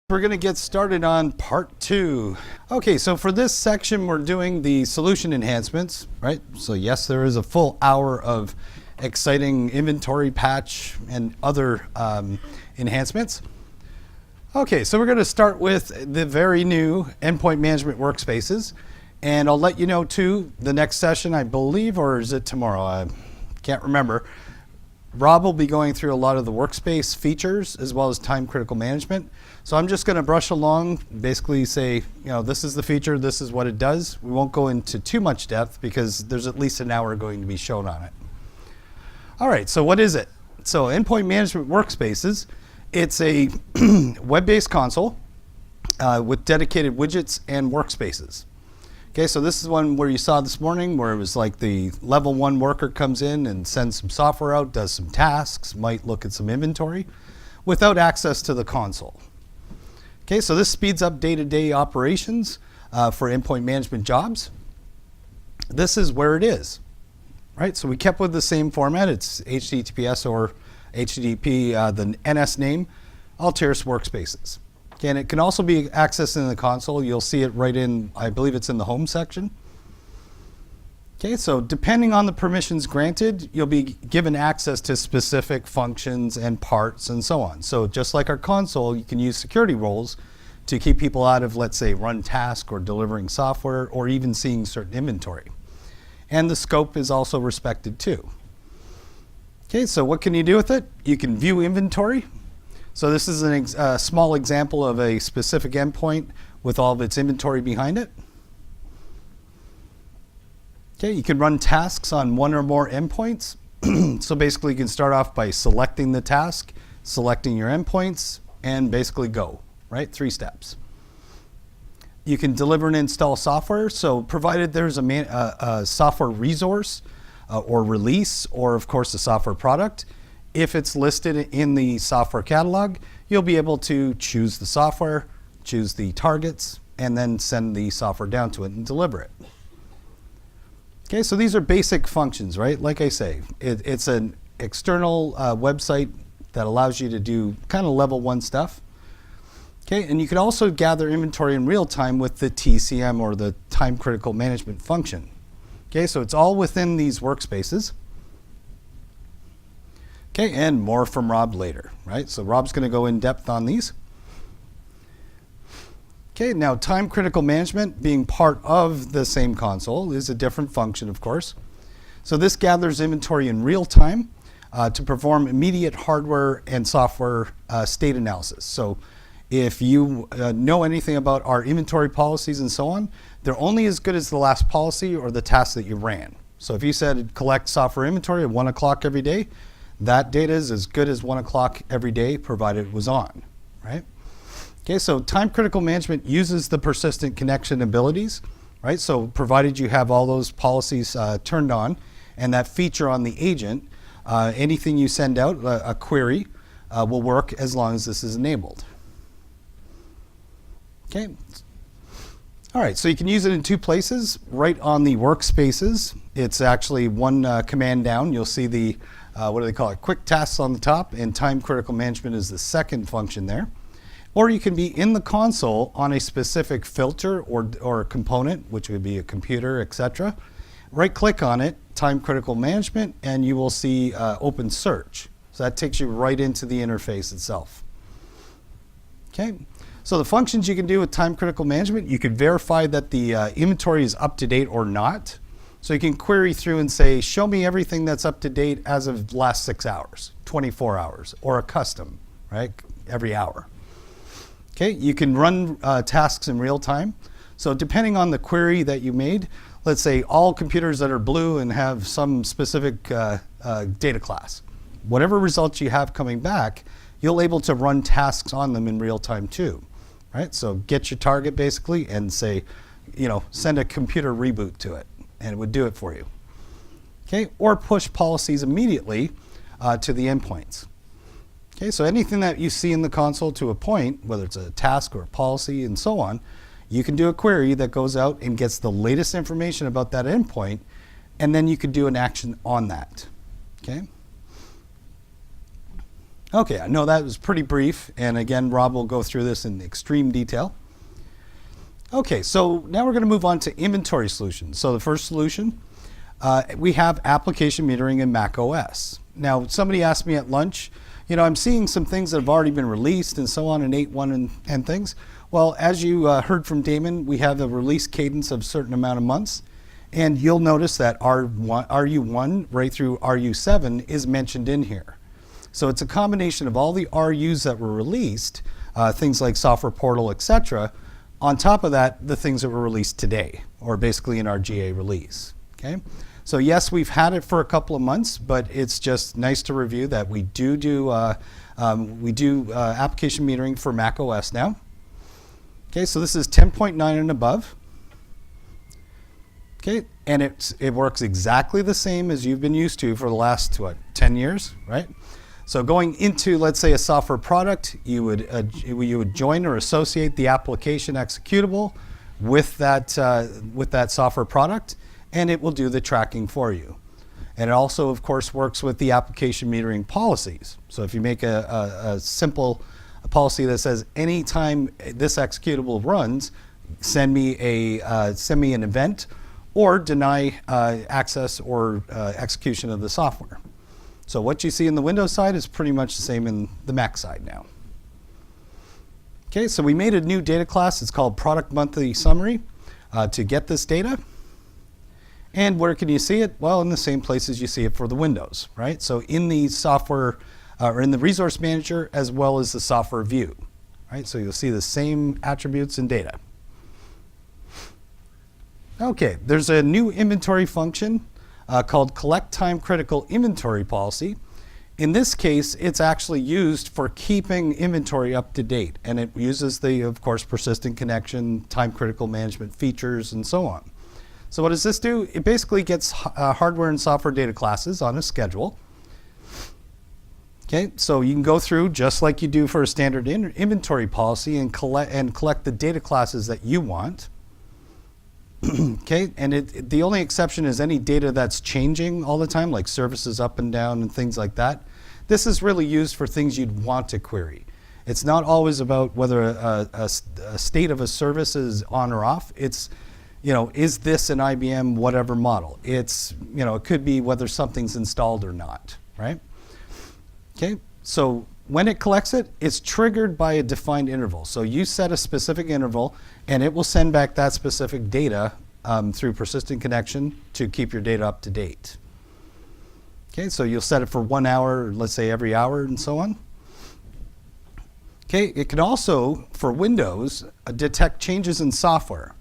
We're going to get started on part 2. Okay, so for this section, we're doing the solution enhancements, right? So yes, there is a full hour of exciting inventory patch and other enhancements. Okay, so we're going to start with the very new Endpoint Management Workspaces. And I'll let you know too, the next session, I believe, or is it tomorrow? I can't remember. Rob will be going through a lot of the workspace features as well as time critical management. So I'm just going to brush along, basically say, this is the feature, this is what it does. We won't go into too much depth because there's at least an hour going to be shown on it. All right, so what is it? So Endpoint Management Workspaces, it's a web-based console with dedicated widgets and workspaces. Okay, so this is one where you saw this morning where it was like the level 1 worker comes in and sends some software out, does some tasks, might look at some inventory without access to the console. Okay, so this speeds up day-to-day operations for endpoint management jobs. This is where it is, right? So we kept with the same format. It's HTTPS or HTTP, the NS name, Altiris Workspaces. Okay, and it can also be accessed in the console. You'll see it right in, I believe it's in the home section. Okay, so depending on the permissions granted, you'll be given access to specific functions and parts and so on. So just like our console, you can use security roles to keep people out of, let's say, run task or delivering software or even seeing certain inventory. And the scope is also respected too. Okay, so what can you do with it? You can view inventory. So this is a small example of a specific endpoint with all of its inventory behind it. Okay, you can run tasks on one or more endpoints. So basically you can start off by selecting the task, selecting your endpoints, and basically go, right? 3 steps. You can deliver and install software. So provided there's a software resource or release, or of course a software product, if it's listed in the software catalog, you'll be able to choose the software, choose the targets, and then send the software down to it and deliver it. Okay, so these are basic functions, right? Like I say, it's an external website that allows you to do kind of level 1 stuff. Okay, and you can also gather inventory in real time with the TCM or the time critical management function. Okay, so it's all within these workspaces. Okay, and more from Rob later, right? So Rob's going to go in depth on these. Okay, now time critical management being part of the same console is a different function, of course. So this gathers inventory in real time to perform immediate hardware and software state analysis. So if you know anything about our inventory policies and so on, they're only as good as the last policy or the task that you ran. So if you said collect software inventory at 1 o'clock every day, that data is as good as 1 o'clock every day, provided it was on, right? Okay, so time critical management uses the persistent connection abilities, right? So provided you have all those policies turned on and that feature on the agent, anything you send out, a query, will work as long as this is enabled. Okay. All right, so you can use it in 2 places. Right on the workspaces, it's actually 1 command down. You'll see the what do they call it? Quick tasks on the top, and time critical management is the second function there. Or you can be in the console on a specific filter or component, which would be a computer, etc. Right click on it, time critical management, and you will see open search. So that takes you right into the interface itself. Okay, so the functions you can do with time critical management, you can verify that the inventory is up to date or not. So you can query through and say, show me everything that's up to date as of last 6 hours, 24 hours, or a custom, right? Every hour. Okay, you can run tasks in real time. So depending on the query that you made, let's say all computers that are blue and have some specific data class. Whatever results you have coming back, you'll able to run tasks on them in real time too, right? So get your target basically and say, send a computer reboot to it, and it would do it for you. Okay, or push policies immediately to the endpoints. Okay, so anything that you see in the console to a point, whether it's a task or a policy and so on, you can do a query that goes out and gets the latest information about that endpoint, and then you could do an action on that. Okay. Okay, I know that was pretty brief, and again, Rob will go through this in extreme detail. Okay, so now we're going to move on to inventory solutions. So the first solution, we have application metering in Mac OS. Now, somebody asked me at lunch, I'm seeing some things that have already been released and so on in 8.1 and things. Well, as you heard from Damon, we have a release cadence of a certain amount of months. And you'll notice that RU1 right through RU7 is mentioned in here. So it's a combination of all the RUs that were released, things like Software Portal, etc. On top of that, the things that were released today, or basically in our GA release. Okay. So yes, we've had it for a couple of months, but it's just nice to review that we do application metering for Mac OS now. Okay, so this is 10.9 and above. Okay, and it works exactly the same as you've been used to for the last 10 years, right? So going into, let's say, a software product, you would join or associate the application executable with that software product, and it will do the tracking for you. And it also, of course, works with the application metering policies. So if you make a simple policy that says, anytime this executable runs, send me an event, or deny access or execution of the software. So what you see in the Windows side is pretty much the same in the Mac side now. Okay, so we made a new data class. It's called Product Monthly Summary to get this data. And where can you see it? Well, in the same places you see it for the Windows, right? So in the software, or in the Resource Manager, as well as the software view, right? So you'll see the same attributes and data. Okay, there's a new inventory function called Collect Time Critical Inventory Policy. In this case, it's actually used for keeping inventory up to date, and it uses the, of course, persistent connection, time critical management features, and so on. So what does this do? It basically gets hardware and software data classes on a schedule. Okay, so you can go through just like you do for a standard inventory policy and collect the data classes that you want. Okay, and the only exception is any data that's changing all the time, like services up and down and things like that. This is really used for things you'd want to query. It's not always about whether a state of a service is on or off. It's, is this an IBM whatever model? It's, it could be whether something's installed or not, right? Okay, so when it collects it, it's triggered by a defined interval. So you set a specific interval, and it will send back that specific data through persistent connection to keep your data up to date. Okay, so you'll set it for 1 hour, let's say every hour, and so on. Okay, it can also, for Windows, detect changes in software.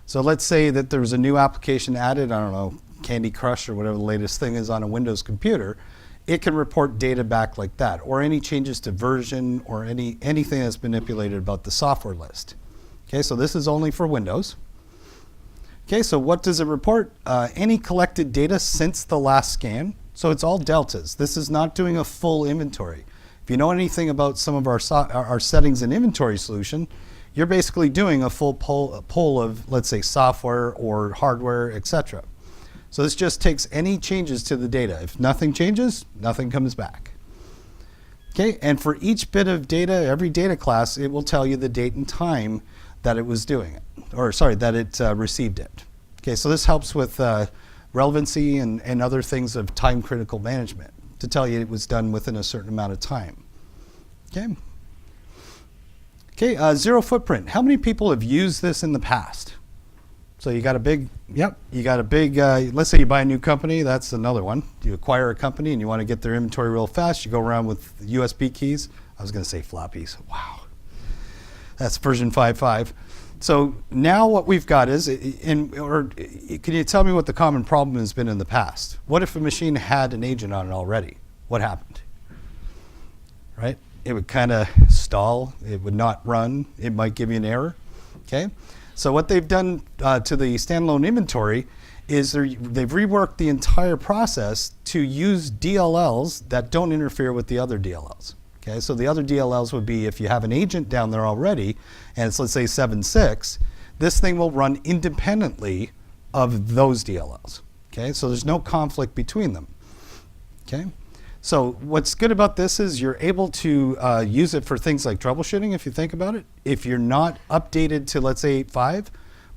So let's say that there's a new application added, I don't know, Candy Crush or whatever the latest thing is on a Windows computer. It can report data back like that, or any changes to version, or anything that's manipulated about the software list. Okay, so this is only for Windows. Okay, so what does it report? Any collected data since the last scan. So it's all deltas. This is not doing a full inventory. If you know anything about some of our settings in inventory solution, you're basically doing a full poll of, let's say, software or hardware, etc. So this just takes any changes to the data. If nothing changes, nothing comes back. Okay, and for each bit of data, every data class, it will tell you the date and time that it was doing it, or sorry, that it received it. Okay, so this helps with relevancy and other things of time critical management to tell you it was done within a certain amount of time. Okay. Okay, zero footprint. How many people have used this in the past? So you got a big, let's say you buy a new company, that's another one. You acquire a company and you want to get their inventory real fast, you go around with USB keys. I was going to say floppies. Wow. That's version 5.5. So now what we've got is, can you tell me what the common problem has been in the past? What if a machine had an agent on it already? What happened? Right? It would kind of stall. It would not run. It might give you an error. Okay? So what they've done to the standalone inventory is they've reworked the entire process to use DLLs that don't interfere with the other DLLs. Okay, so the other DLLs would be if you have an agent down there already, and it's, let's say, 7.6, this thing will run independently of those DLLs. Okay, so there's no conflict between them. Okay, So what's good about this is you're able to use it for things like troubleshooting, if you think about it. If you're not updated to, let's say, 8.5,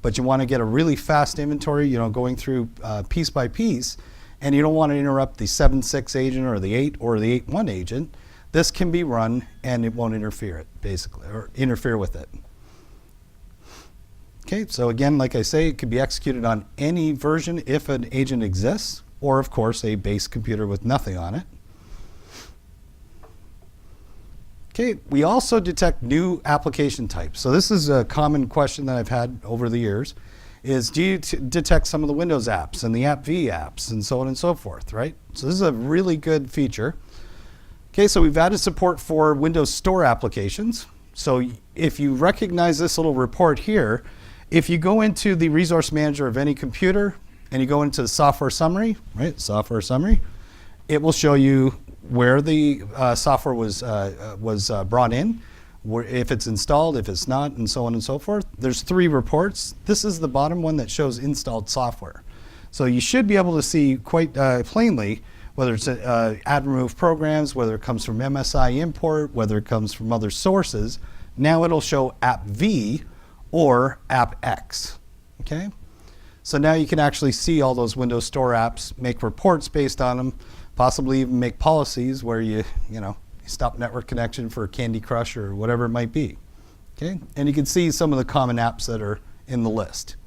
but you want to get a really fast inventory, going through piece by piece, and you don't want to interrupt the 7.6 agent or the 8 or the 8.1 agent, this can be run and it won't interfere with it. Okay, so again, like I say, it could be executed on any version if an agent exists, or of course a base computer with nothing on it. Okay, we also detect new application types. So this is a common question that I've had over the years, is do you detect some of the Windows apps and the AppV apps and so on and so forth, right? So this is a really good feature. Okay, so we've added support for Windows Store applications. So if you recognize this little report here, if you go into the resource manager of any computer and you go into the software summary, right, software summary, it will show you where the software was brought in, if it's installed, if it's not, and so on and so forth. There's 3 reports. This is the bottom one that shows installed software. So you should be able to see quite plainly whether it's add and remove programs, whether it comes from MSI import, whether it comes from other sources. Now it'll show app V or app X, okay? So now you can actually see all those Windows Store apps, make reports based on them, possibly even make policies where you stop network connection for Candy Crush or whatever it might be. Okay, and you can see some of the common apps that are in the list.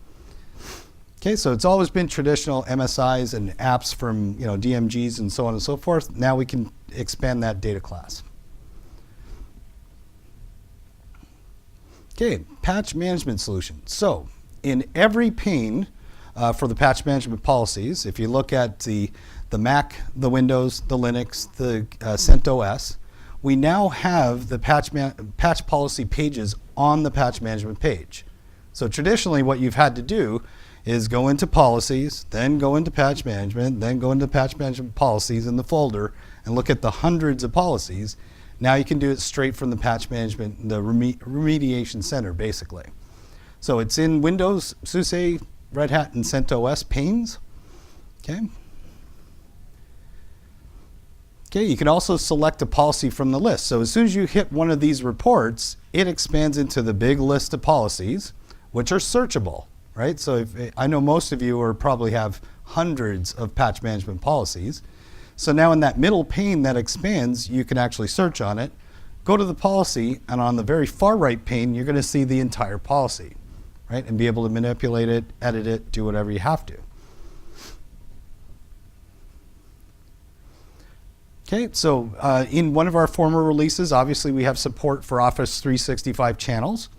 Okay, so it's always been traditional MSIs and apps from DMGs and so on and so forth. Now we can expand that data class. Okay, patch management solution. So in every pane for the patch management policies, if you look at the Mac, the Windows, the Linux, the CentOS, we now have the patch policy pages on the patch management page. So traditionally what you've had to do is go into policies, then go into patch management, then go into patch management policies in the folder and look at the hundreds of policies. Now you can do it straight from the patch management, the remediation center basically. So it's in Windows, SUSE, Red Hat, and CentOS panes. Okay. Okay, you can also select a policy from the list. So as soon as you hit one of these reports, it expands into the big list of policies, which are searchable, right? So I know most of you probably have hundreds of patch management policies. So now in that middle pane that expands, you can actually search on it, go to the policy, and on the very far right pane, you're going to see the entire policy, right? And be able to manipulate it, edit it, do whatever you have to. Okay, so in one of our former releases, obviously we have support for Office 365 channels.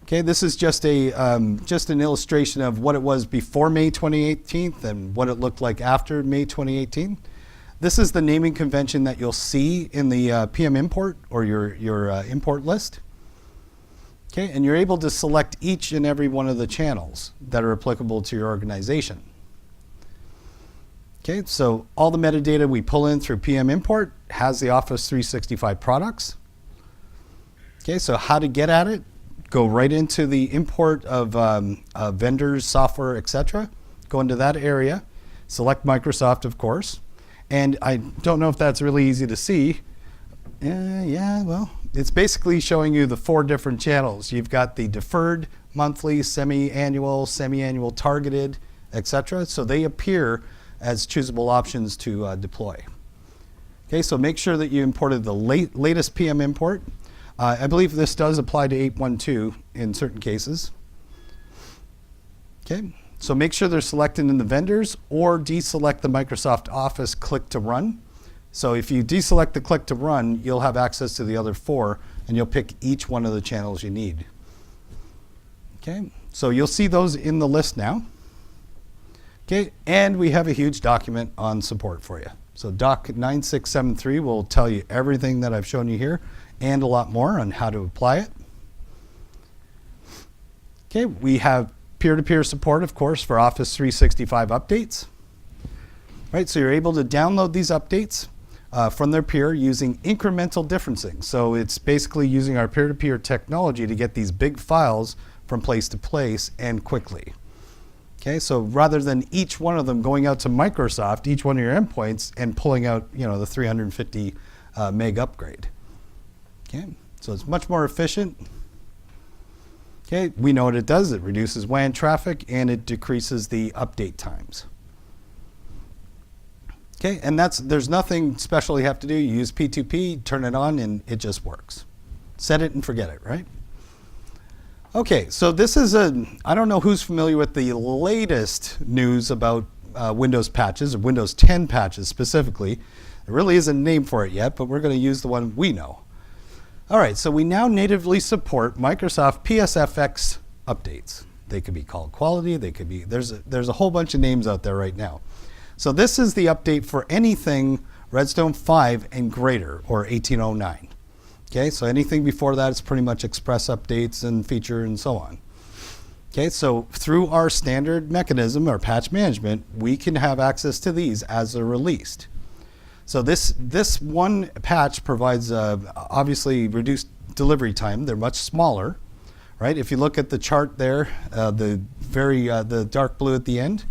Okay, this is just an illustration of what it was before May 2018 and what it looked like after May 2018. This is the naming convention that you'll see in the PM import or your import list. Okay, and you're able to select each and every one of the channels that are applicable to your organization. Okay, so all the metadata we pull in through PM import has the Office 365 products. Okay, so how to get at it? Go right into the import of vendors, software, etc. Go into that area, select Microsoft, of course. And I don't know if that's really easy to see. Yeah, well, it's basically showing you the 4 different channels. You've got the deferred, monthly, semi-annual, targeted, etc. So they appear as choosable options to deploy. Okay, so make sure that you imported the latest PM import. I believe this does apply to 8.1.2 in certain cases. Okay, so make sure they're selected in the vendors or deselect the Microsoft Office click to run. So if you deselect the click to run, you'll have access to the other 4 and you'll pick each one of the channels you need. Okay, so you'll see those in the list now. Okay, and we have a huge document on support for you. So Doc 9673 will tell you everything that I've shown you here and a lot more on how to apply it. Okay, we have peer-to-peer support, of course, for Office 365 updates. Right, so you're able to download these updates from their peer using incremental differencing. So it's basically using our peer-to-peer technology to get these big files from place to place and quickly. Okay, so rather than each one of them going out to Microsoft, each one of your endpoints, and pulling out, the 350 meg upgrade. Okay, so it's much more efficient. Okay, we know what it does. It reduces WAN traffic and it decreases the update times. Okay, and there's nothing special you have to do. You use P2P, turn it on, and it just works. Set it and forget it, right? Okay, so this is I don't know who's familiar with the latest news about Windows patches, or Windows 10 patches specifically. There really isn't a name for it yet, but we're going to use the one we know. All right, so we now natively support Microsoft PSFX updates. They could be called quality, they could be, there's a whole bunch of names out there right now. So this is the update for anything Redstone 5 and greater, or 1809. Okay, so anything before that is pretty much express updates and feature and so on. Okay, so through our standard mechanism, our patch management, we can have access to these as they're released. So this one patch provides obviously reduced delivery time. They're much smaller, right? If you look at the chart there, the dark blue at the end,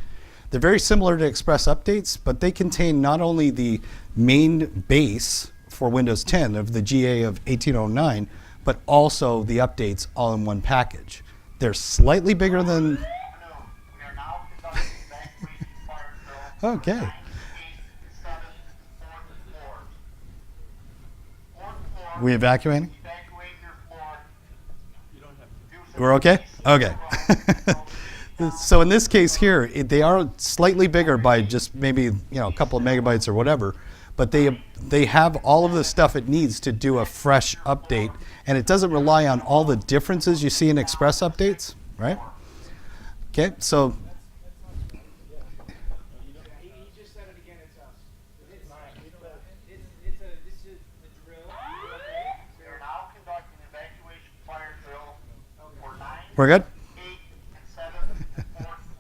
they're very similar to Express updates, but they contain not only the main base for Windows 10 of the GA of 1809, but also the updates all in one package. They're slightly bigger than... Okay. We evacuating? We're okay? Okay. So in this case here, they are slightly bigger by just maybe a couple of megabytes or whatever, but they have all of the stuff it needs to do a fresh update, and it doesn't rely on all the differences you see in Express updates, right? Okay, so we're good?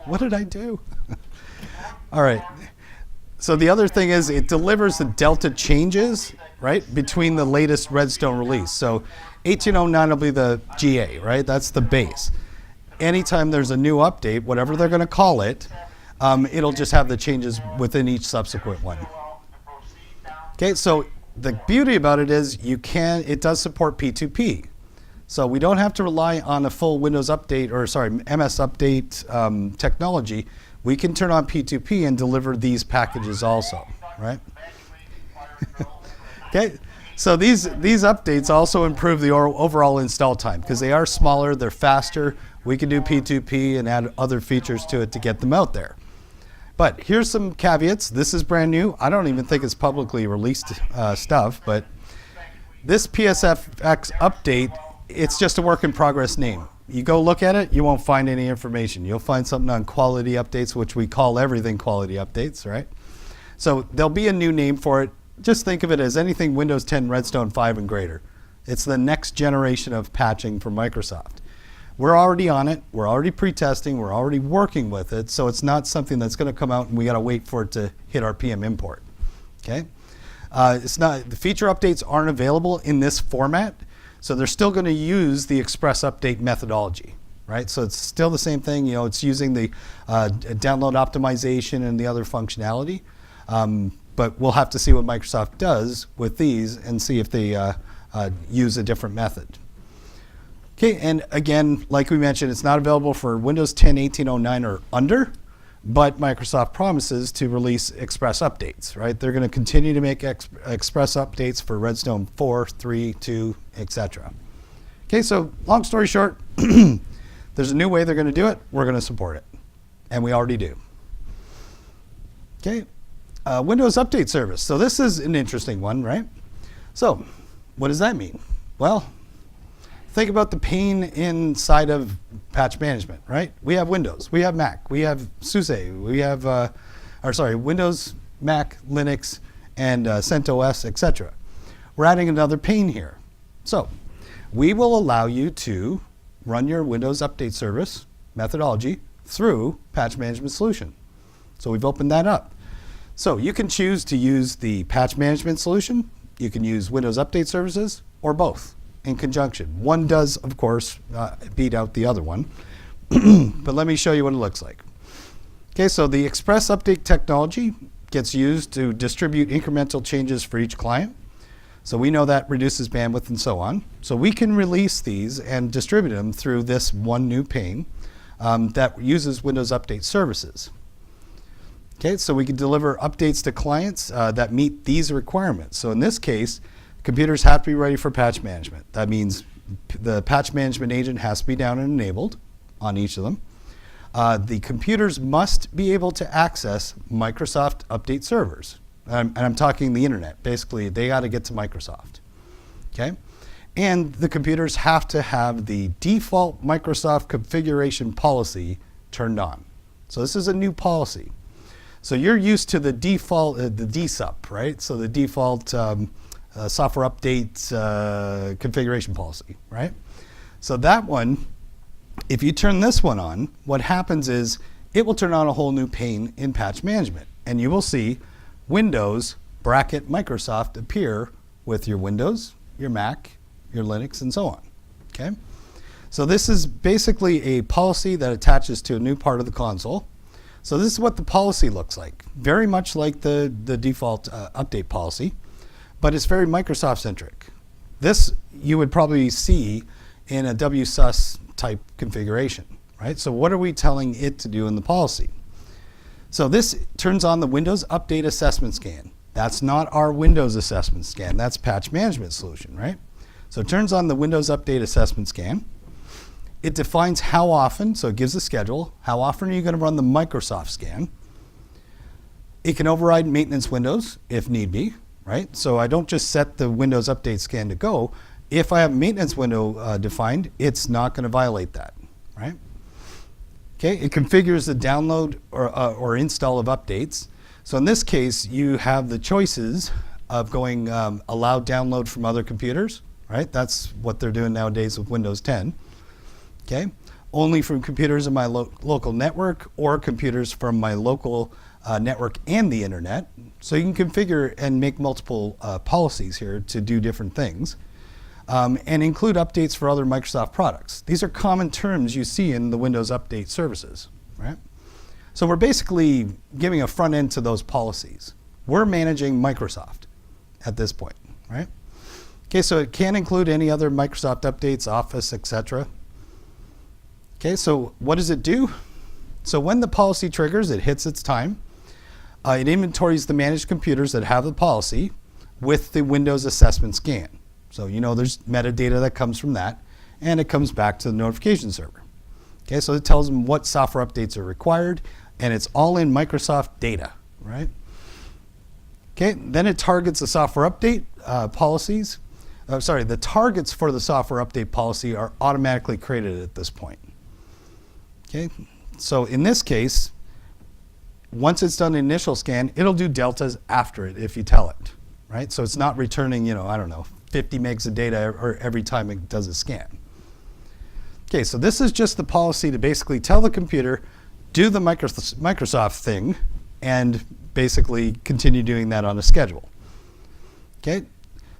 What did I do? All right. So the other thing is it delivers the delta changes, right, between the latest Redstone release. So 1809 will be the GA, right? That's the base. Anytime there's a new update, whatever they're going to call it, it'll just have the changes within each subsequent one. Okay, so the beauty about it is it does support P2P. So we don't have to rely on a full Windows update, MS update technology. We can turn on P2P and deliver these packages also, right? Okay, so these updates also improve the overall install time because they are smaller, they're faster. We can do P2P and add other features to it to get them out there. But here's some caveats. This is brand new. I don't even think it's publicly released stuff, but this PSFX update, it's just a work in progress name. You go look at it, you won't find any information. You'll find something on quality updates, which we call everything quality updates, right? So there'll be a new name for it. Just think of it as anything Windows 10 Redstone 5 and greater. It's the next generation of patching from Microsoft. We're already on it. We're already pre-testing. We're already working with it. So it's not something that's going to come out and we got to wait for it to hit our PM import. Okay? The feature updates aren't available in this format. So they're still going to use the Express update methodology, right? So it's still the same thing. It's using the download optimization and the other functionality. But we'll have to see what Microsoft does with these and see if they use a different method. Okay, and again, like we mentioned, it's not available for Windows 10 1809 or under, but Microsoft promises to release Express updates, right? They're going to continue to make Express updates for Redstone 4, 3, 2, etc. Okay, so long story short, there's a new way they're going to do it. We're going to support it, and we already do. Okay, Windows Update Service. So this is an interesting one, right? So what does that mean? Well, think about the pane inside of patch management, right? We have Windows, we have Mac, we have SUSE, we have, Windows, Mac, Linux, and CentOS, etc. We're adding another pane here. So we will allow you to run your Windows Update Service methodology through Patch Management Solution. So we've opened that up. So you can choose to use the Patch Management Solution, you can use Windows Update Services, or both in conjunction. One does, of course, beat out the other one. But let me show you what it looks like. Okay, so the Express Update technology gets used to distribute incremental changes for each client. So we know that reduces bandwidth and so on. So we can release these and distribute them through this one new pane that uses Windows Update services. Okay, so we can deliver updates to clients that meet these requirements. So in this case, computers have to be ready for patch management. That means the patch management agent has to be down and enabled on each of them. The computers must be able to access Microsoft Update servers. And I'm talking the internet. Basically, they got to get to Microsoft. Okay? And the computers have to have the default Microsoft configuration policy turned on. So this is a new policy. So you're used to the default, the DSUP, right? So the default software update configuration policy, right? So that one, if you turn this one on, what happens is it will turn on a whole new pane in patch management. And you will see Windows bracket Microsoft appear with your Windows, your Mac, your Linux, and so on. Okay? So this is basically a policy that attaches to a new part of the console. So this is what the policy looks like. Very much like the default update policy, but it's very Microsoft-centric. This you would probably see in a WSUS type configuration, right? So what are we telling it to do in the policy? So this turns on the Windows Update Assessment Scan. That's not our Windows Assessment Scan. That's Patch Management Solution, right? So it turns on the Windows Update Assessment Scan. It defines how often, so it gives a schedule. How often are you going to run the Microsoft scan? It can override maintenance windows if need be, right? So I don't just set the Windows Update scan to go. If I have a maintenance window defined, it's not going to violate that, right? Okay, it configures the download or install of updates. So in this case, you have the choices of going allow download from other computers, right? That's what they're doing nowadays with Windows 10. Okay, only from computers in my local network or computers from my local network and the internet. So you can configure and make multiple policies here to do different things. And include updates for other Microsoft products. These are common terms you see in the Windows Update services, right? So we're basically giving a front end to those policies. We're managing Microsoft at this point, right? Okay, so it can include any other Microsoft updates, Office, etc. Okay, so what does it do? So when the policy triggers, it hits its time. It inventories the managed computers that have the policy with the Windows Assessment Scan. So you know there's metadata that comes from that, and it comes back to the notification server. Okay, so it tells them what software updates are required, and it's all in Microsoft data, right? Okay, then it targets the software update policies. The targets for the software update policy are automatically created at this point. Okay, so in this case, once it's done the initial scan, it'll do deltas after it if you tell it, right? So it's not returning, 50 megs of data every time it does a scan. Okay, so this is just the policy to basically tell the computer, do the Microsoft thing, and basically continue doing that on a schedule. Okay,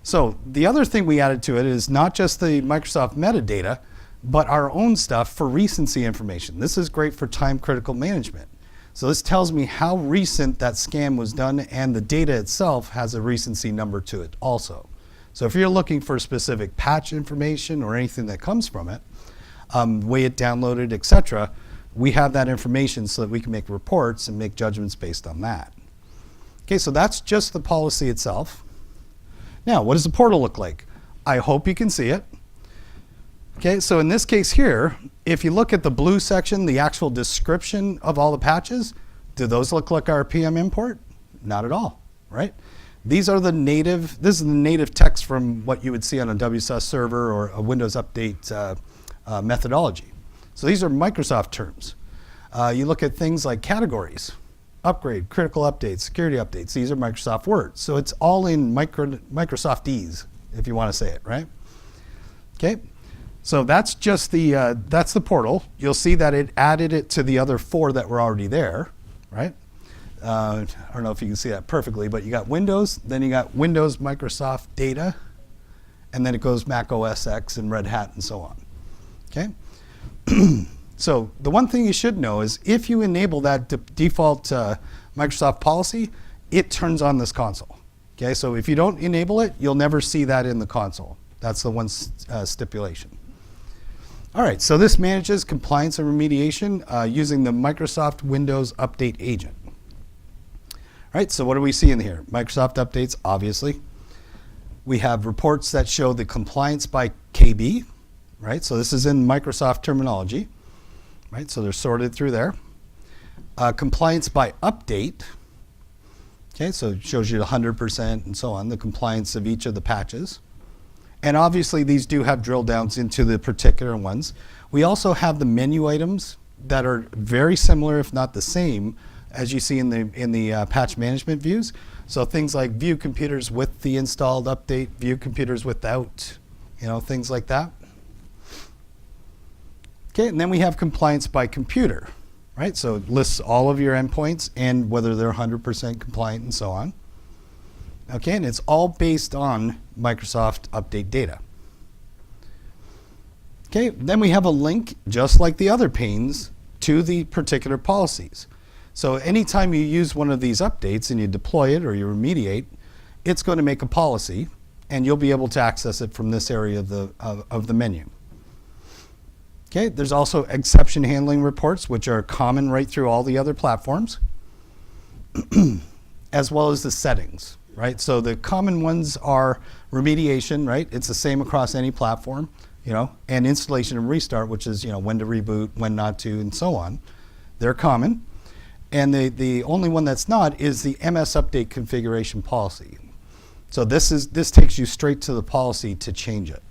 so the other thing we added to it is not just the Microsoft metadata, but our own stuff for recency information. This is great for time-critical management. So this tells me how recent that scan was done, and the data itself has a recency number to it also. So if you're looking for specific patch information or anything that comes from it, way it downloaded, etc., we have that information so that we can make reports and make judgments based on that. Okay, so that's just the policy itself. Now, what does the portal look like? I hope you can see it. Okay, so in this case here, if you look at the blue section, the actual description of all the patches, do those look like our PM import? Not at all, right? These are this is the native text from what you would see on a WSUS server or a Windows Update methodology. So these are Microsoft terms. You look at things like categories, upgrade, critical updates, security updates. These are Microsoft words. So it's all in Microsoftese, if you want to say it, right? Okay. So that's just that's the portal. You'll see that it added it to the other 4 that were already there, right? I don't know if you can see that perfectly, but you got Windows, then you got Windows Microsoft Data, and then it goes Mac OS X and Red Hat and so on. Okay. So the one thing you should know is if you enable that default Microsoft policy, it turns on this console. Okay, so if you don't enable it, you'll never see that in the console. That's the one stipulation. All right, so this manages compliance and remediation using the Microsoft Windows Update Agent. All right, so what do we see in here? Microsoft updates, obviously. We have reports that show the compliance by KB, right? So this is in Microsoft terminology, right? So they're sorted through there. Compliance by update. Okay, so it shows you 100% and so on, the compliance of each of the patches. And obviously these do have drill downs into the particular ones. We also have the menu items that are very similar, if not the same, as you see in the patch management views. So things like view computers with the installed update, view computers without, things like that. Okay, and then we have compliance by computer. Right, so it lists all of your endpoints and whether they're 100% compliant and so on. Okay, and it's all based on Microsoft update data. Okay, then we have a link, just like the other panes, to the particular policies. So anytime you use one of these updates and you deploy it or you remediate, it's going to make a policy, and you'll be able to access it from this area of the menu. Okay, there's also exception handling reports, which are common right through all the other platforms, as well as the settings, right? So the common ones are remediation, right? It's the same across any platform, and installation and restart, which is, when to reboot, when not to, and so on. They're common. And the only one that's not is the MS Update configuration policy. So this takes you straight to the policy to change it.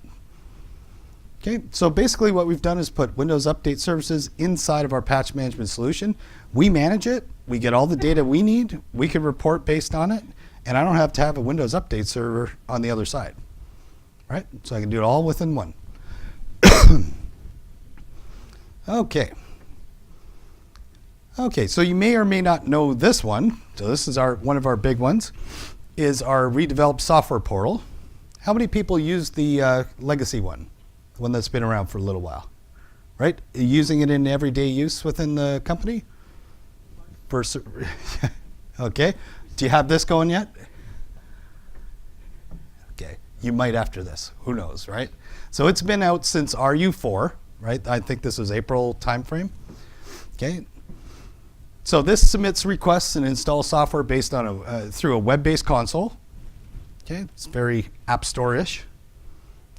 Okay, so basically what we've done is put Windows Update services inside of our patch management solution. We manage it, we get all the data we need, we can report based on it, and I don't have to have a Windows Update server on the other side, right? So I can do it all within one. Okay. Okay, so you may or may not know this one. So this is one of our big ones, is our redeveloped software portal. How many people use the legacy one? The one that's been around for a little while, right? Using it in everyday use within the company? Okay. Do you have this going yet? Okay. You might after this. Who knows, right? So it's been out since RU4, right? I think this was April timeframe. Okay. So this submits requests and installs software based on through a web-based console. Okay. It's very App Store-ish.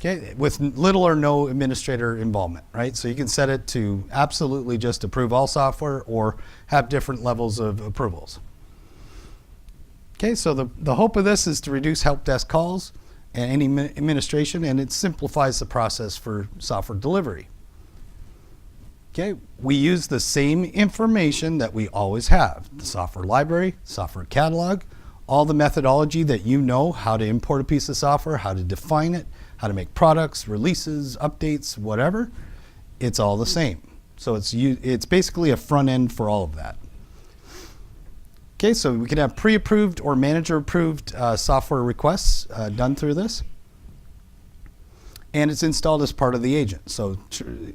Okay, with little or no administrator involvement, right? So you can set it to absolutely just approve all software or have different levels of approvals. Okay, so the hope of this is to reduce help desk calls and any administration, and it simplifies the process for software delivery. Okay, we use the same information that we always have: the software library, software catalog, all the methodology that you know, how to import a piece of software, how to define it, how to make products, releases, updates, whatever. It's all the same. So it's basically a front end for all of that. Okay, so we can have pre-approved or manager-approved software requests done through this. And it's installed as part of the agent. So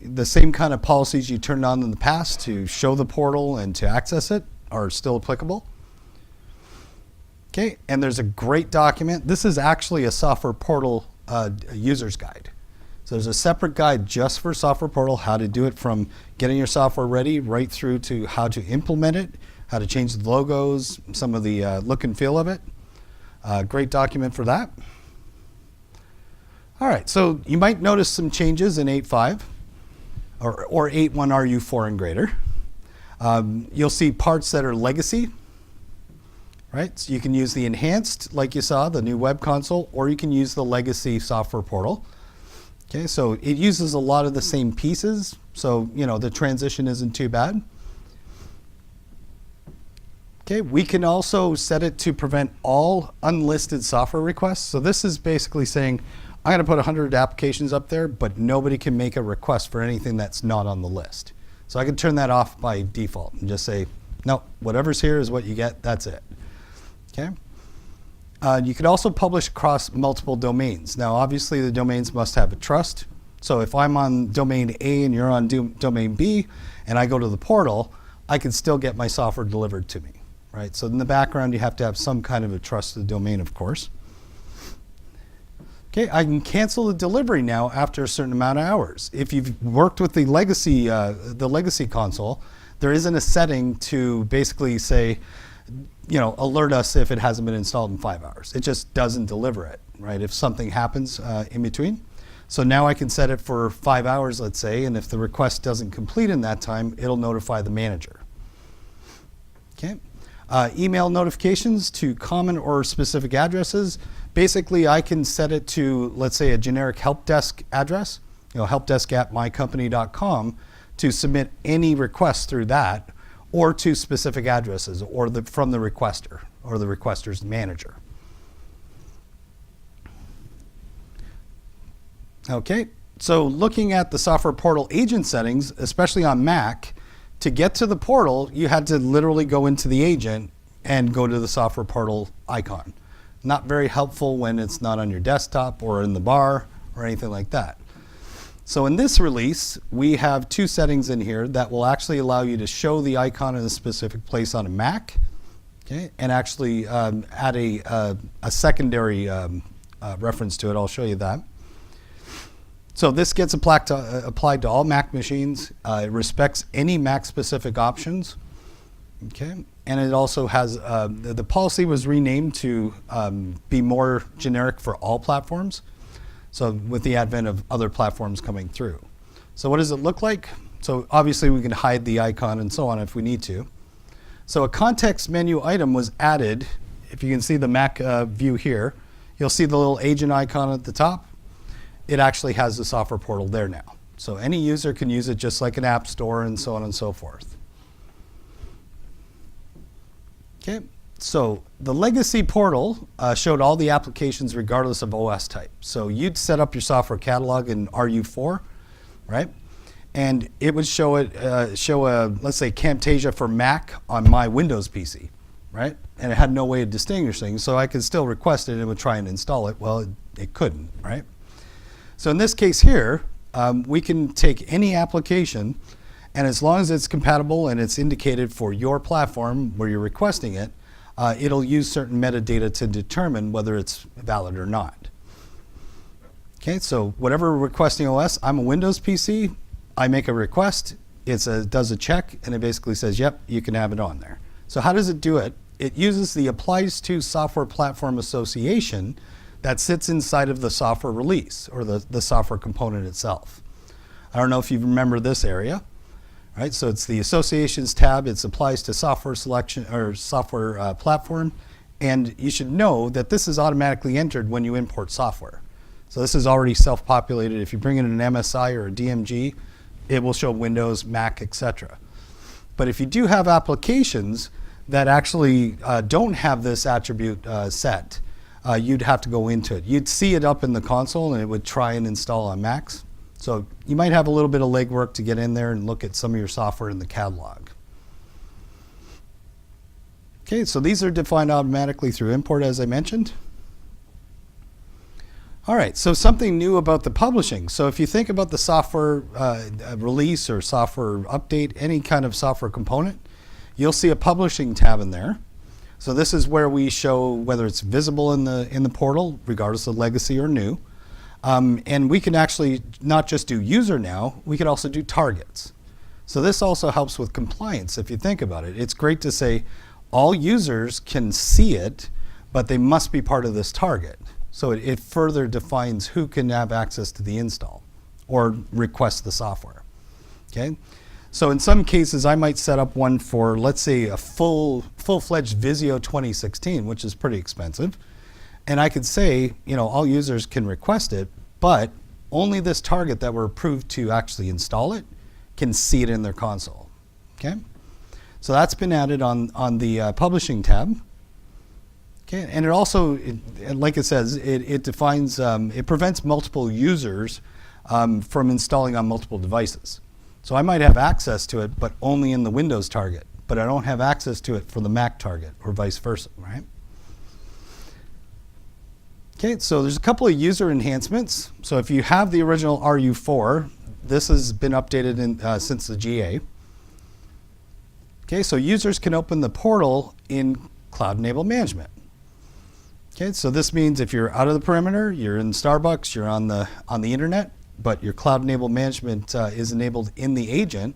the same kind of policies you turned on in the past to show the portal and to access it are still applicable. Okay, and there's a great document. This is actually a software portal user's guide. So there's a separate guide just for software portal, how to do it from getting your software ready right through to how to implement it, how to change the logos, some of the look and feel of it. Great document for that. All right, so you might notice some changes in 8.5 or 8.1 RU4 and greater. You'll see parts that are legacy. Right, so you can use the enhanced, like you saw, the new web console, or you can use the legacy software portal. Okay, so it uses a lot of the same pieces, so the transition isn't too bad. Okay, we can also set it to prevent all unlisted software requests. So this is basically saying, I'm going to put 100 applications up there, but nobody can make a request for anything that's not on the list. So I can turn that off by default and just say, no, whatever's here is what you get, that's it. Okay. You could also publish across multiple domains. Now, obviously, the domains must have a trust. So if I'm on domain A and you're on domain B, and I go to the portal, I can still get my software delivered to me, right? So in the background, you have to have some kind of a trusted domain, of course. Okay, I can cancel the delivery now after a certain amount of hours. If you've worked with the legacy console, there isn't a setting to basically say, alert us if it hasn't been installed in 5 hours. It just doesn't deliver it, right? If something happens in between. So now I can set it for 5 hours, let's say, and if the request doesn't complete in that time, it'll notify the manager. Okay. Email notifications to common or specific addresses. Basically, I can set it to, let's say, a generic help desk address, helpdesk@mycompany.com, to submit any requests through that, or to specific addresses, or from the requester, or the requester's manager. Okay, so looking at the software portal agent settings, especially on Mac, to get to the portal, you had to literally go into the agent and go to the software portal icon. Not very helpful when it's not on your desktop or in the bar or anything like that. So in this release, we have 2 settings in here that will actually allow you to show the icon in a specific place on a Mac, okay, and actually add a secondary reference to it. I'll show you that. So this gets applied to all Mac machines. It respects any Mac-specific options. Okay, and it also has the policy was renamed to be more generic for all platforms. So with the advent of other platforms coming through. So what does it look like? So obviously we can hide the icon and so on if we need to. So a context menu item was added. If you can see the Mac view here, you'll see the little agent icon at the top. It actually has the software portal there now. So any user can use it just like an app store and so on and so forth. Okay, so the legacy portal showed all the applications regardless of OS type. So you'd set up your software catalog in RU4, right? And it would show let's say Camtasia for Mac on my Windows PC, right? And it had no way of distinguishing, so I could still request it and it would try and install it. Well, it couldn't, right? So in this case here, we can take any application, and as long as it's compatible and it's indicated for your platform where you're requesting it, it'll use certain metadata to determine whether it's valid or not. Okay, so whatever requesting OS, I'm a Windows PC, I make a request, it does a check, and it basically says, yep, you can have it on there. So how does it do it? It uses the applies to software platform association that sits inside of the software release or the software component itself. I don't know if you remember this area, right? So it's the associations tab. It applies to software selection or software platform, and you should know that this is automatically entered when you import software. So this is already self-populated. If you bring in an MSI or a DMG, it will show Windows, Mac, etc. But if you do have applications that actually don't have this attribute set, you'd have to go into it. You'd see it up in the console and it would try and install on Macs. So you might have a little bit of legwork to get in there and look at some of your software in the catalog. Okay, so these are defined automatically through import, as I mentioned. All right, so something new about the publishing. So if you think about the software release or software update, any kind of software component, you'll see a publishing tab in there. So this is where we show whether it's visible in the portal, regardless of legacy or new. And we can actually not just do user now, we could also do targets. So this also helps with compliance if you think about it. It's great to say all users can see it, but they must be part of this target. So it further defines who can have access to the install or request the software. Okay? So in some cases, I might set up one for, let's say, a full-fledged Visio 2016, which is pretty expensive. And I could say, all users can request it, but only this target that we're approved to actually install it can see it in their console. Okay? So that's been added on the publishing tab. Okay, and it also, like it says, it defines, it prevents multiple users from installing on multiple devices. So I might have access to it, but only in the Windows target, but I don't have access to it for the Mac target, or vice versa, right? Okay, so there's a couple of user enhancements. So if you have the original RU4, this has been updated since the GA. Okay, so users can open the portal in cloud-enabled management. Okay, so this means if you're out of the perimeter, you're in Starbucks, you're on the internet, but your cloud-enabled management is enabled in the agent,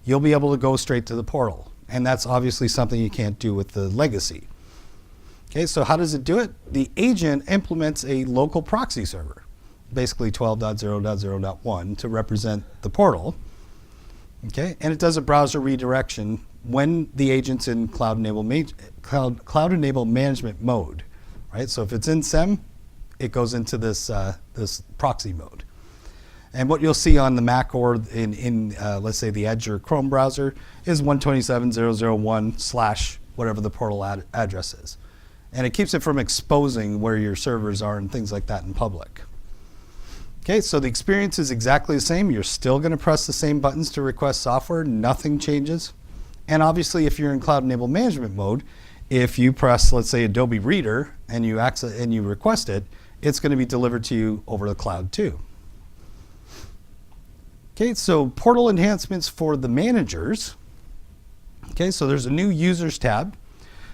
you'll be able to go straight to the portal. And that's obviously something you can't do with the legacy. Okay, so how does it do it? The agent implements a local proxy server, basically 12.0.0.1 to represent the portal. Okay, and it does a browser redirection when the agent's in cloud-enabled management mode. Right, so if it's in SEM, it goes into this proxy mode. And what you'll see on the Mac or in let's say the Edge or Chrome browser is 127.0.0.1/ whatever the portal address is. And it keeps it from exposing where your servers are and things like that in public. Okay, so the experience is exactly the same. You're still going to press the same buttons to request software. Nothing changes. And obviously, if you're in cloud-enabled management mode, if you press, let's say, Adobe Reader and you request it, it's going to be delivered to you over the cloud too. Okay, so portal enhancements for the managers. Okay, so there's a new users tab.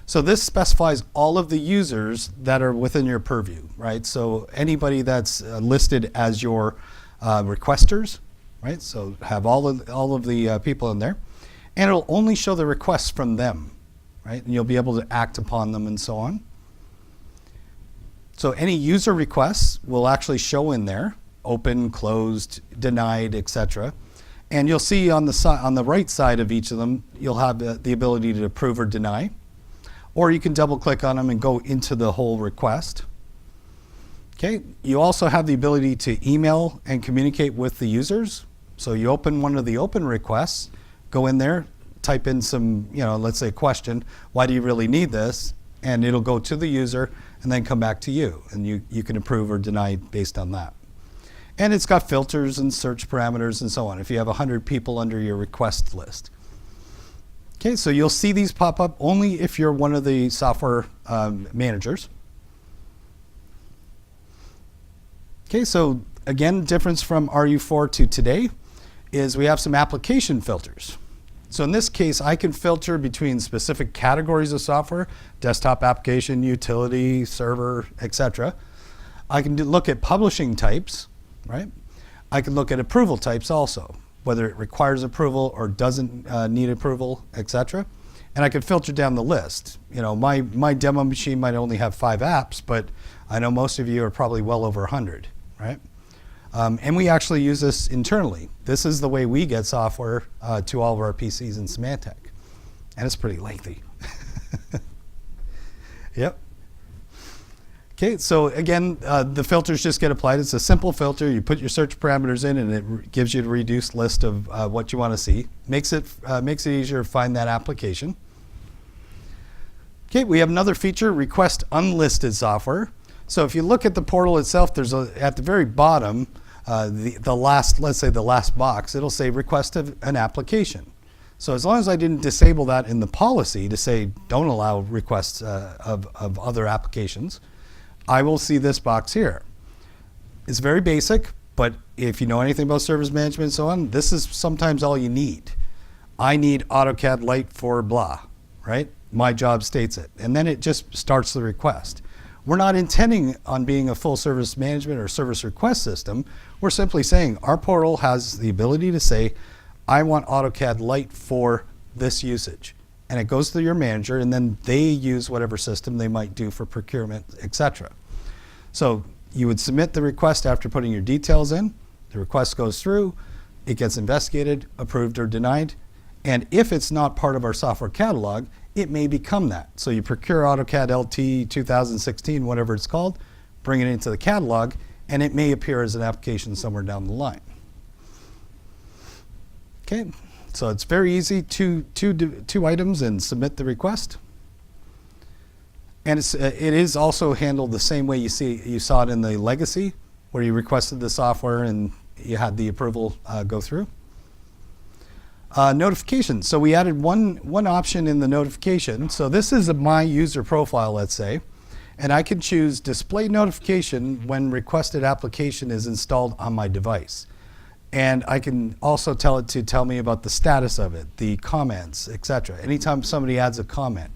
So this specifies all of the users that are within your purview, right? So anybody that's listed as your requesters, right? So have all of the people in there, and it'll only show the requests from them, right? And you'll be able to act upon them and so on. So any user requests will actually show in there, open, closed, denied, etc. And you'll see on the right side of each of them, you'll have the ability to approve or deny. Or you can double click on them and go into the whole request. Okay, you also have the ability to email and communicate with the users. So you open one of the open requests, go in there, type in some, let's say a question, why do you really need this? And it'll go to the user and then come back to you. And you can approve or deny based on that. And it's got filters and search parameters and so on if you have 100 people under your request list. Okay, so you'll see these pop up only if you're one of the software managers. Okay, so again, difference from RU4 to today is we have some application filters. So in this case, I can filter between specific categories of software, desktop application, utility, server, etc. I can look at publishing types, right? I can look at approval types also, whether it requires approval or doesn't need approval, etc. And I can filter down the list. My demo machine might only have 5 apps, but I know most of you are probably well over 100, right? And we actually use this internally. This is the way we get software to all of our PCs in Symantec. And it's pretty lengthy. Yep. Okay, so again, the filters just get applied. It's a simple filter. You put your search parameters in, and it gives you a reduced list of what you want to see. Makes it easier to find that application. Okay, we have another feature: request unlisted software. So if you look at the portal itself, there's at the very bottom, let's say the last box, it'll say request an application. So as long as I didn't disable that in the policy to say don't allow requests of other applications, I will see this box here. It's very basic, but if you know anything about service management and so on, this is sometimes all you need. I need AutoCAD Lite for blah, right? My job states it. And then it just starts the request. We're not intending on being a full service management or service request system. We're simply saying our portal has the ability to say, I want AutoCAD Lite for this usage. And it goes to your manager, and then they use whatever system they might do for procurement, etc. So you would submit the request after putting your details in. The request goes through. It gets investigated, approved or denied. And if it's not part of our software catalog, it may become that. So you procure AutoCAD LT 2016, whatever it's called, bring it into the catalog, and it may appear as an application somewhere down the line. Okay. So it's very easy, two items, and submit the request. And it is also handled the same way you saw it in the legacy, where you requested the software and you had the approval go through. Notifications. So we added one option in the notification. So this is my user profile, let's say, And I can choose display notification when requested application is installed on my device. And I can also tell it to tell me about the status of it, the comments, etc. Anytime somebody adds a comment.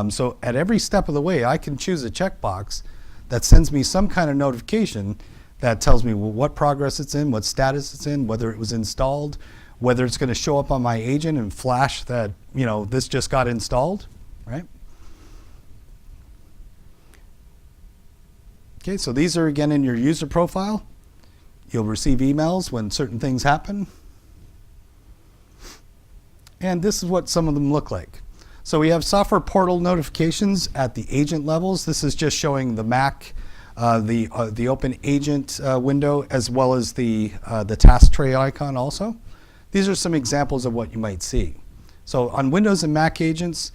So at every step of the way, I can choose a checkbox that sends me some kind of notification that tells me what progress it's in, what status it's in, whether it was installed, whether it's going to show up on my agent and flash that, this just got installed, right? Okay, so these are again in your user profile. You'll receive emails when certain things happen. And this is what some of them look like. So we have software portal notifications at the agent levels. This is just showing the Mac, the open agent window, as well as the task tray icon also. These are some examples of what you might see. So on Windows and Mac agents,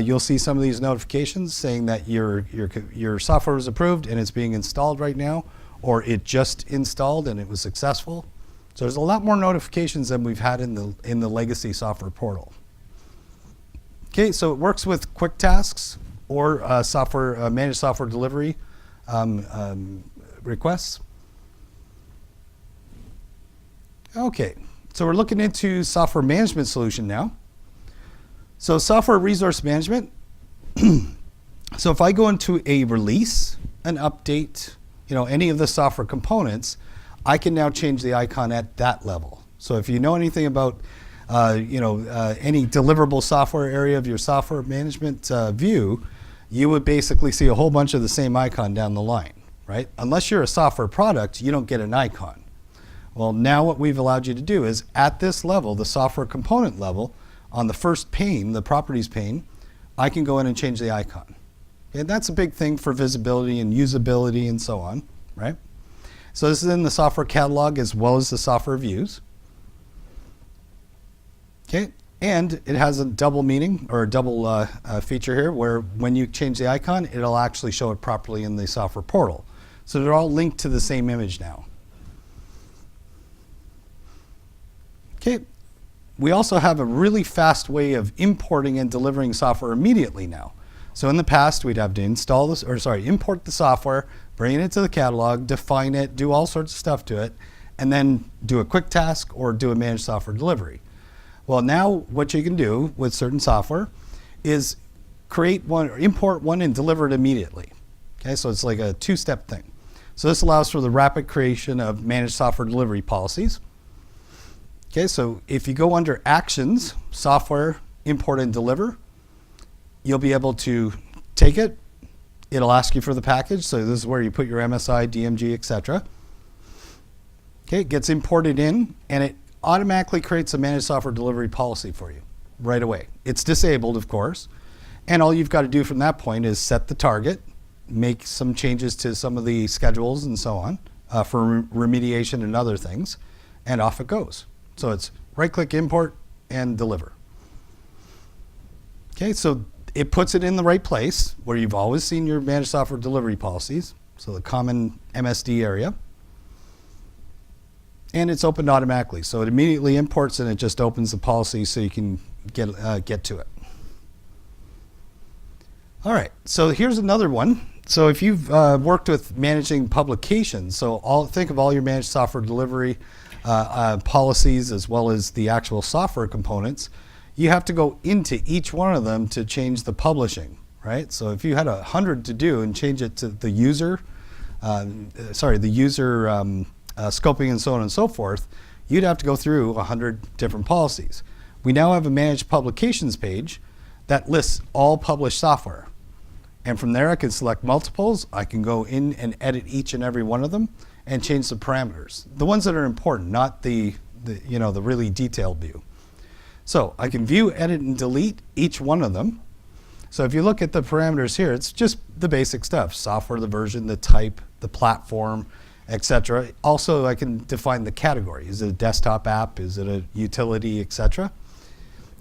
you'll see some of these notifications saying that your software is approved and it's being installed right now, or it just installed and it was successful. So there's a lot more notifications than we've had in the legacy software portal. Okay, so it works with quick tasks or managed software delivery requests. Okay, so we're looking into software management solution now. So software resource management. So if I go into a release, an update, any of the software components, I can now change the icon at that level. So if you know anything about any deliverable software area of your software management view, you would basically see a whole bunch of the same icon down the line, right? Unless you're a software product, you don't get an icon. Well, now what we've allowed you to do is at this level, the software component level, on the first pane, the properties pane, I can go in and change the icon. And that's a big thing for visibility and usability and so on, right? So this is in the software catalog as well as the software views. Okay, and it has a double meaning or a double feature here where when you change the icon, it'll actually show it properly in the software portal. So they're all linked to the same image now. Okay, we also have a really fast way of importing and delivering software immediately now. So in the past, we'd have to import the software, bring it into the catalog, define it, do all sorts of stuff to it, and then do a quick task or do a managed software delivery. Well, now what you can do with certain software is create one, or import one and deliver it immediately. Okay, so it's like a two-step thing. So this allows for the rapid creation of managed software delivery policies. Okay, so if you go under Actions, Software, Import and Deliver, you'll be able to take it. It'll ask you for the package. So this is where you put your MSI, DMG, etc. Okay, it gets imported in, and it automatically creates a managed software delivery policy for you right away. It's disabled, of course, and all you've got to do from that point is set the target, make some changes to some of the schedules and so on for remediation and other things, and off it goes. So it's right-click, import, and deliver. Okay, so it puts it in the right place where you've always seen your managed software delivery policies, so the common MSD area. And it's opened automatically. So it immediately imports and it just opens the policy so you can get to it. All right, so here's another one. So if you've worked with managing publications, so think of all your managed software delivery policies as well as the actual software components, you have to go into each one of them to change the publishing, right? So if you had 100 to do and change it to the user, scoping and so on and so forth, you'd have to go through 100 different policies. We now have a managed publications page that lists all published software. And from there I can select multiples. I can go in and edit each and every one of them and change the parameters. The ones that are important, not the really detailed view. So I can view, edit, and delete each one of them. So if you look at the parameters here, it's just the basic stuff. Software, the version, the type, the platform, etc. Also, I can define the category. Is it a desktop app? Is it a utility, etc.?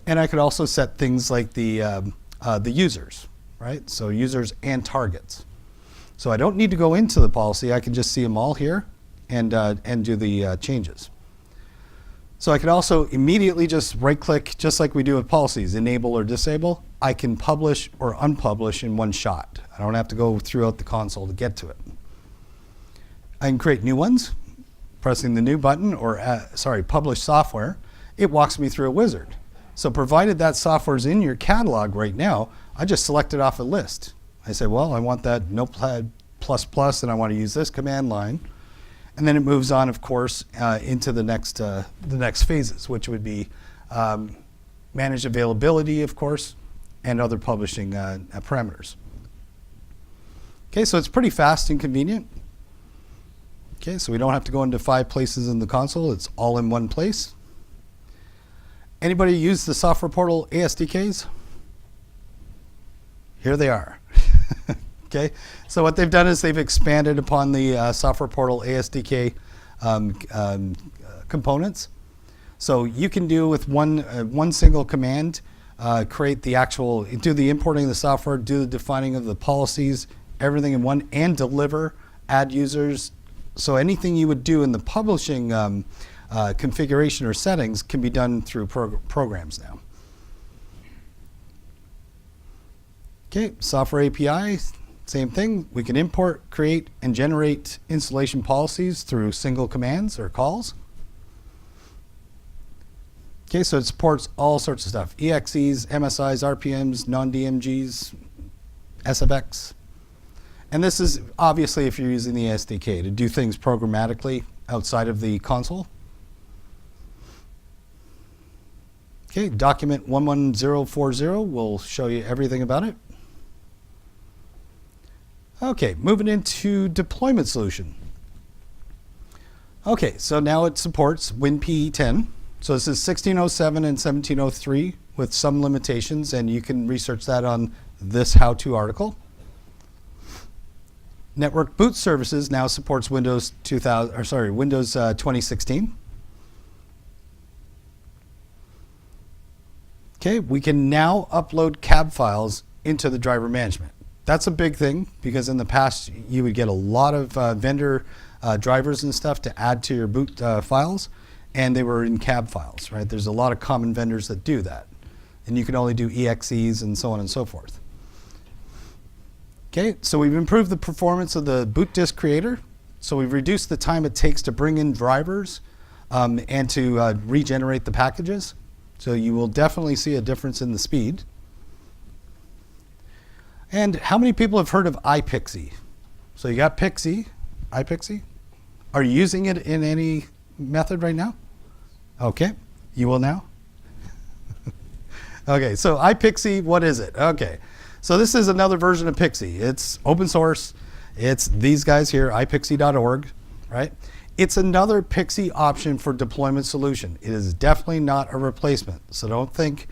And I could also set things like the users, right? So users and targets. So I don't need to go into the policy. I can just see them all here and do the changes. So I can also immediately just right-click, just like we do with policies, enable or disable, I can publish or unpublish in one shot. I don't have to go throughout the console to get to it. I can create new ones, pressing the new button, or publish software. It walks me through a wizard. So provided that software is in your catalog right now, I just select it off a list. I say, well, I want that Notepad++, and I want to use this command line. And then it moves on, of course, into the next phases, which would be manage availability, of course, and other publishing parameters. Okay, so it's pretty fast and convenient. Okay, so we don't have to go into 5 places in the console. It's all in one place. Anybody use the software portal ASDKs? Here they are. Okay, so what they've done is they've expanded upon the software portal ASDK components. So you can do with one single command, create the actual, do the importing of the software, do the defining of the policies, everything in one, and deliver, add users. So anything you would do in the publishing configuration or settings can be done through programs now. Okay, software API, same thing. We can import, create, and generate installation policies through single commands or calls. Okay, so it supports all sorts of stuff. EXEs, MSIs, RPMs, non-DMGs, SFX. And this is obviously if you're using the SDK to do things programmatically outside of the console. Okay, document 11040 will show you everything about it. Okay, moving into deployment solution. Okay, so now it supports WinPE10. So this is 1607 and 1703 with some limitations, and you can research that on this how-to article. Network boot services now supports Windows 2016. Okay, we can now upload cab files into the driver management. That's a big thing because in the past you would get a lot of vendor drivers and stuff to add to your boot files, and they were in cab files, right? There's a lot of common vendors that do that, and you can only do EXEs and so on and so forth. Okay, so we've improved the performance of the boot disk creator. So we've reduced the time it takes to bring in drivers and to regenerate the packages. So you will definitely see a difference in the speed. And how many people have heard of iPixie? So you got iPixie. Are you using it in any method right now? Okay, you will now. Okay, so iPixie, what is it? Okay, so this is another version of Pixie. It's open source. It's these guys here, ipixie.org, right? It's another Pixie option for deployment solution. It is definitely not a replacement. So don't think,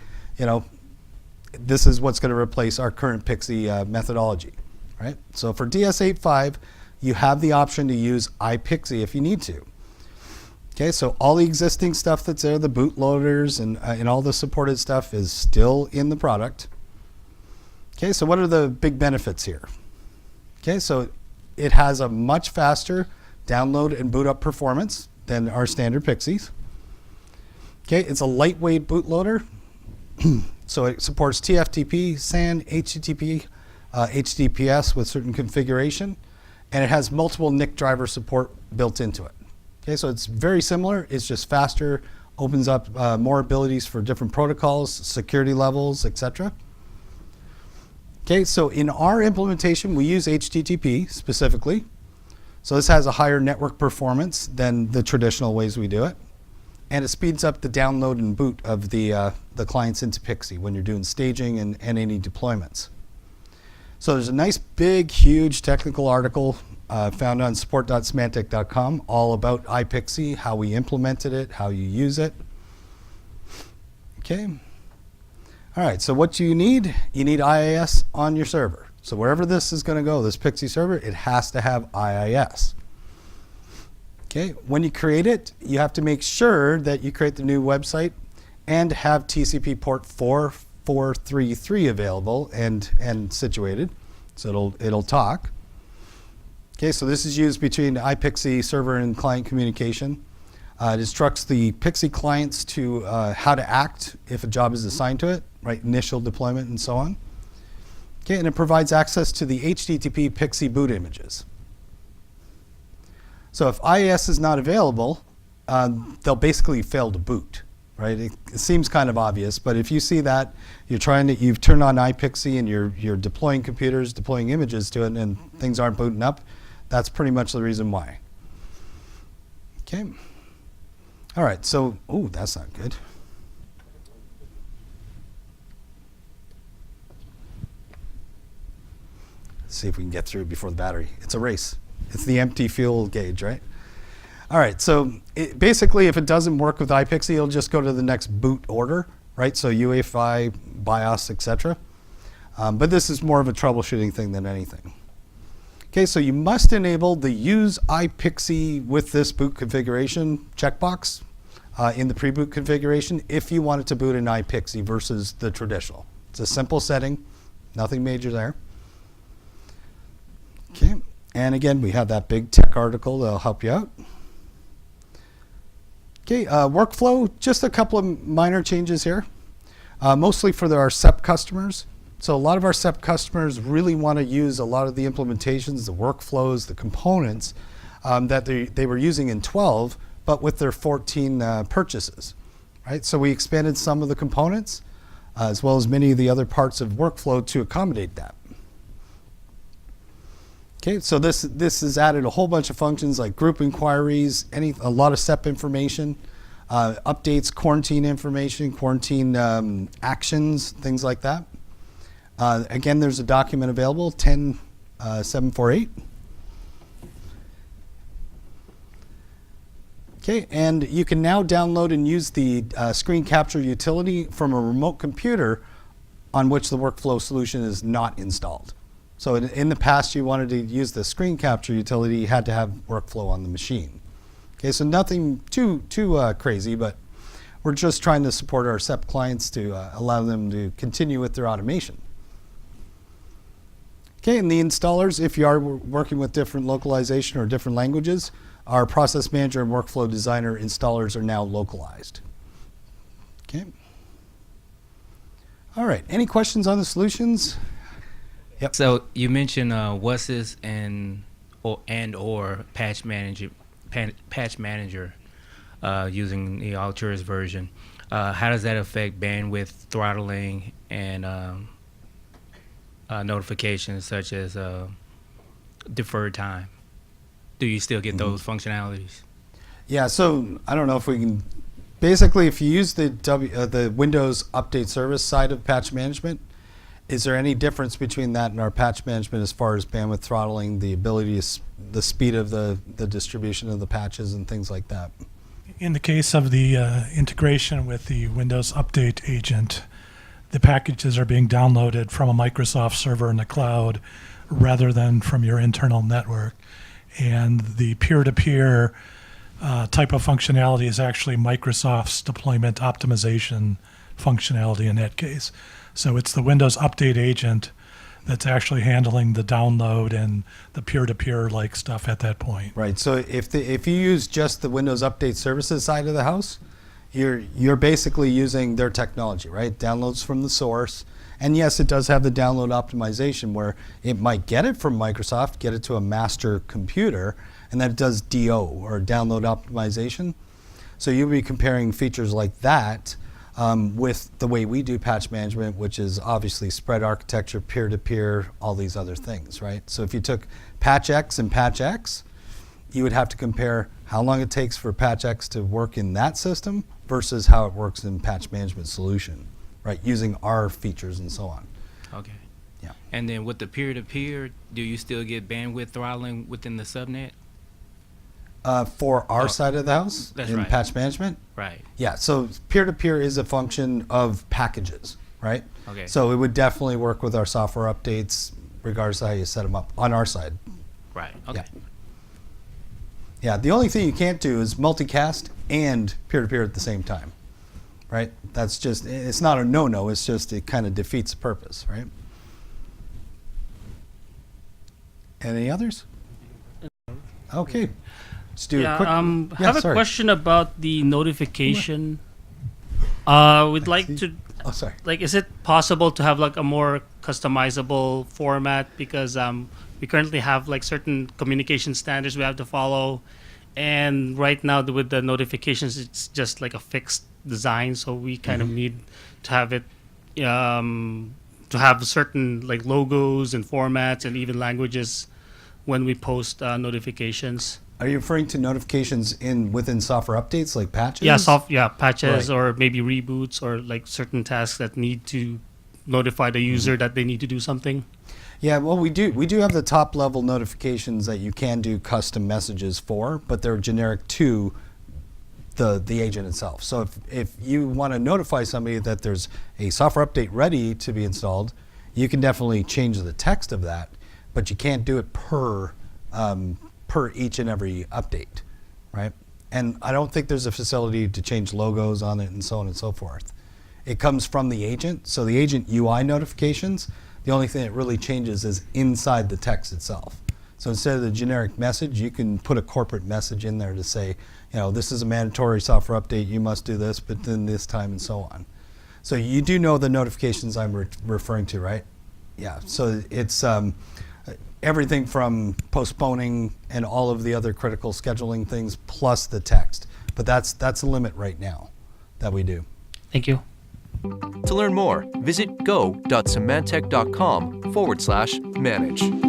this is what's going to replace our current Pixie methodology, right? So for DS85, you have the option to use iPixie if you need to. Okay, so all the existing stuff that's there, the bootloaders and all the supported stuff is still in the product. Okay, so what are the big benefits here? Okay, so it has a much faster download and boot up performance than our standard Pixies. Okay, it's a lightweight bootloader. So it supports TFTP, SAN, HTTP, HTTPS with certain configuration, and it has multiple NIC driver support built into it. Okay, so it's very similar. It's just faster, opens up more abilities for different protocols, security levels, etc. Okay, so in our implementation, we use HTTP specifically. So this has a higher network performance than the traditional ways we do it. And it speeds up the download and boot of the clients into Pixie when you're doing staging and any deployments. So there's a nice, big, huge technical article found on support.symantec.com all about iPixie, how we implemented it, how you use it. Okay. All right, so what you need IIS on your server. So wherever this is going to go, this Pixie server, it has to have IIS. Okay, when you create it, you have to make sure that you create the new website and have TCP port 4433 available and situated, so it'll talk. Okay, so this is used between iPixie server and client communication. It instructs the Pixie clients to how to act if a job is assigned to it, right? Initial deployment and so on. Okay, and it provides access to the HTTP PXE boot images. So if IIS is not available, they'll basically fail to boot, right? It seems kind of obvious, but if you see that you've turned on iPXE and you're deploying computers, deploying images to it, and things aren't booting up, that's pretty much the reason why. Okay. All right, so, ooh, that's not good. Let's see if we can get through before the battery. It's a race. It's the empty fuel gauge, right? All right, so basically if it doesn't work with iPXE, it'll just go to the next boot order, right? So UEFI, BIOS, etc. But this is more of a troubleshooting thing than anything. Okay, so you must enable the use iPXE with this boot configuration checkbox in the pre-boot configuration if you want it to boot in iPXE versus the traditional. It's a simple setting, nothing major there. Okay, and again, we have that big tech article that'll help you out. Okay, workflow, just a couple of minor changes here, mostly for our SEP customers. So a lot of our SEP customers really want to use a lot of the implementations, the workflows, the components that they were using in 12, but with their 14 purchases, right? So we expanded some of the components as well as many of the other parts of workflow to accommodate that. Okay, so this has added a whole bunch of functions like group inquiries, a lot of SEP information, updates, quarantine information, quarantine actions, things like that. Again, there's a document available, 10.748. Okay, and you can now download and use the screen capture utility from a remote computer on which the workflow solution is not installed. So in the past, you wanted to use the screen capture utility, you had to have workflow on the machine. Okay, so nothing too crazy, but we're just trying to support our SEP clients to allow them to continue with their automation. Okay, and the installers, if you are working with different localization or different languages, our process manager and workflow designer installers are now localized. Okay. All right, any questions on the solutions? Yep. So you mentioned WSIS and or patch manager using the Alturas version. How does that affect bandwidth throttling and notifications such as deferred time? Do you still get those functionalities? Yeah, so I don't know if we can. Basically, if you use the Windows Update Service side of patch management, is there any difference between that and our patch management as far as bandwidth throttling, the ability to, the speed of the distribution of the patches and things like that? In the case of the integration with the Windows Update agent, the packages are being downloaded from a Microsoft server in the cloud rather than from your internal network. And the peer-to-peer type of functionality is actually Microsoft's deployment optimization functionality in that case. So it's the Windows Update agent that's actually handling the download and the peer-to-peer like stuff at that point. Right. So if you use just the Windows Update Services side of the house, you're basically using their technology, right? Downloads from the source. And yes, it does have the download optimization where it might get it from Microsoft, get it to a master computer, and then it does DO or download optimization. So you'll be comparing features like that with the way we do patch management, which is obviously spread architecture, peer-to-peer, all these other things, right? So if you took Patch X and Patch X, you would have to compare how long it takes for Patch X to work in that system versus how it works in patch management solution, right? Using our features and so on. Okay. Yeah. And then with the peer-to-peer, do you still get bandwidth throttling within the subnet? For our side of the house in right. patch management? Right. Yeah, so peer-to-peer is a function of packages, right? Okay. So it would definitely work with our software updates regardless of how you set them up on our side. Right. Okay. Yeah, the only thing you can't do is multicast and peer-to-peer at the same time, right? That's just, it's not a no-no, it's just it kind of defeats the purpose, right? Any others? Okay. Let's do a quick. I have a question about the notification. We'd like to Oh, sorry. Like, is it possible to have like a more customizable format? Because we currently have like certain communication standards we have to follow, and right now with the notifications, it's just like a fixed design. So we kind of need to have it to have certain like logos and formats and even languages when we post notifications. Are you referring to notifications within software updates like patches? Yeah, patches Right. or maybe reboots or like certain tasks that need to notify the user that they need to do something. Yeah, well, we do have the top level notifications that you can do custom messages for, but they're generic to the agent itself. So if you want to notify somebody that there's a software update ready to be installed, you can definitely change the text of that, but you can't do it per each and every update, right? And I don't think there's a facility to change logos on it and so on and so forth. It comes from the agent, so the agent UI notifications, the only thing that really changes is inside the text itself. So instead of the generic message, you can put a corporate message in there to say, this is a mandatory software update, you must do this, but then this time and so on. So you do know the notifications I'm referring to, right? Yeah, so it's everything from postponing and all of the other critical scheduling things plus the text. But that's the limit right now that we do. Thank you. To learn more, visit go.symantec.com/manage.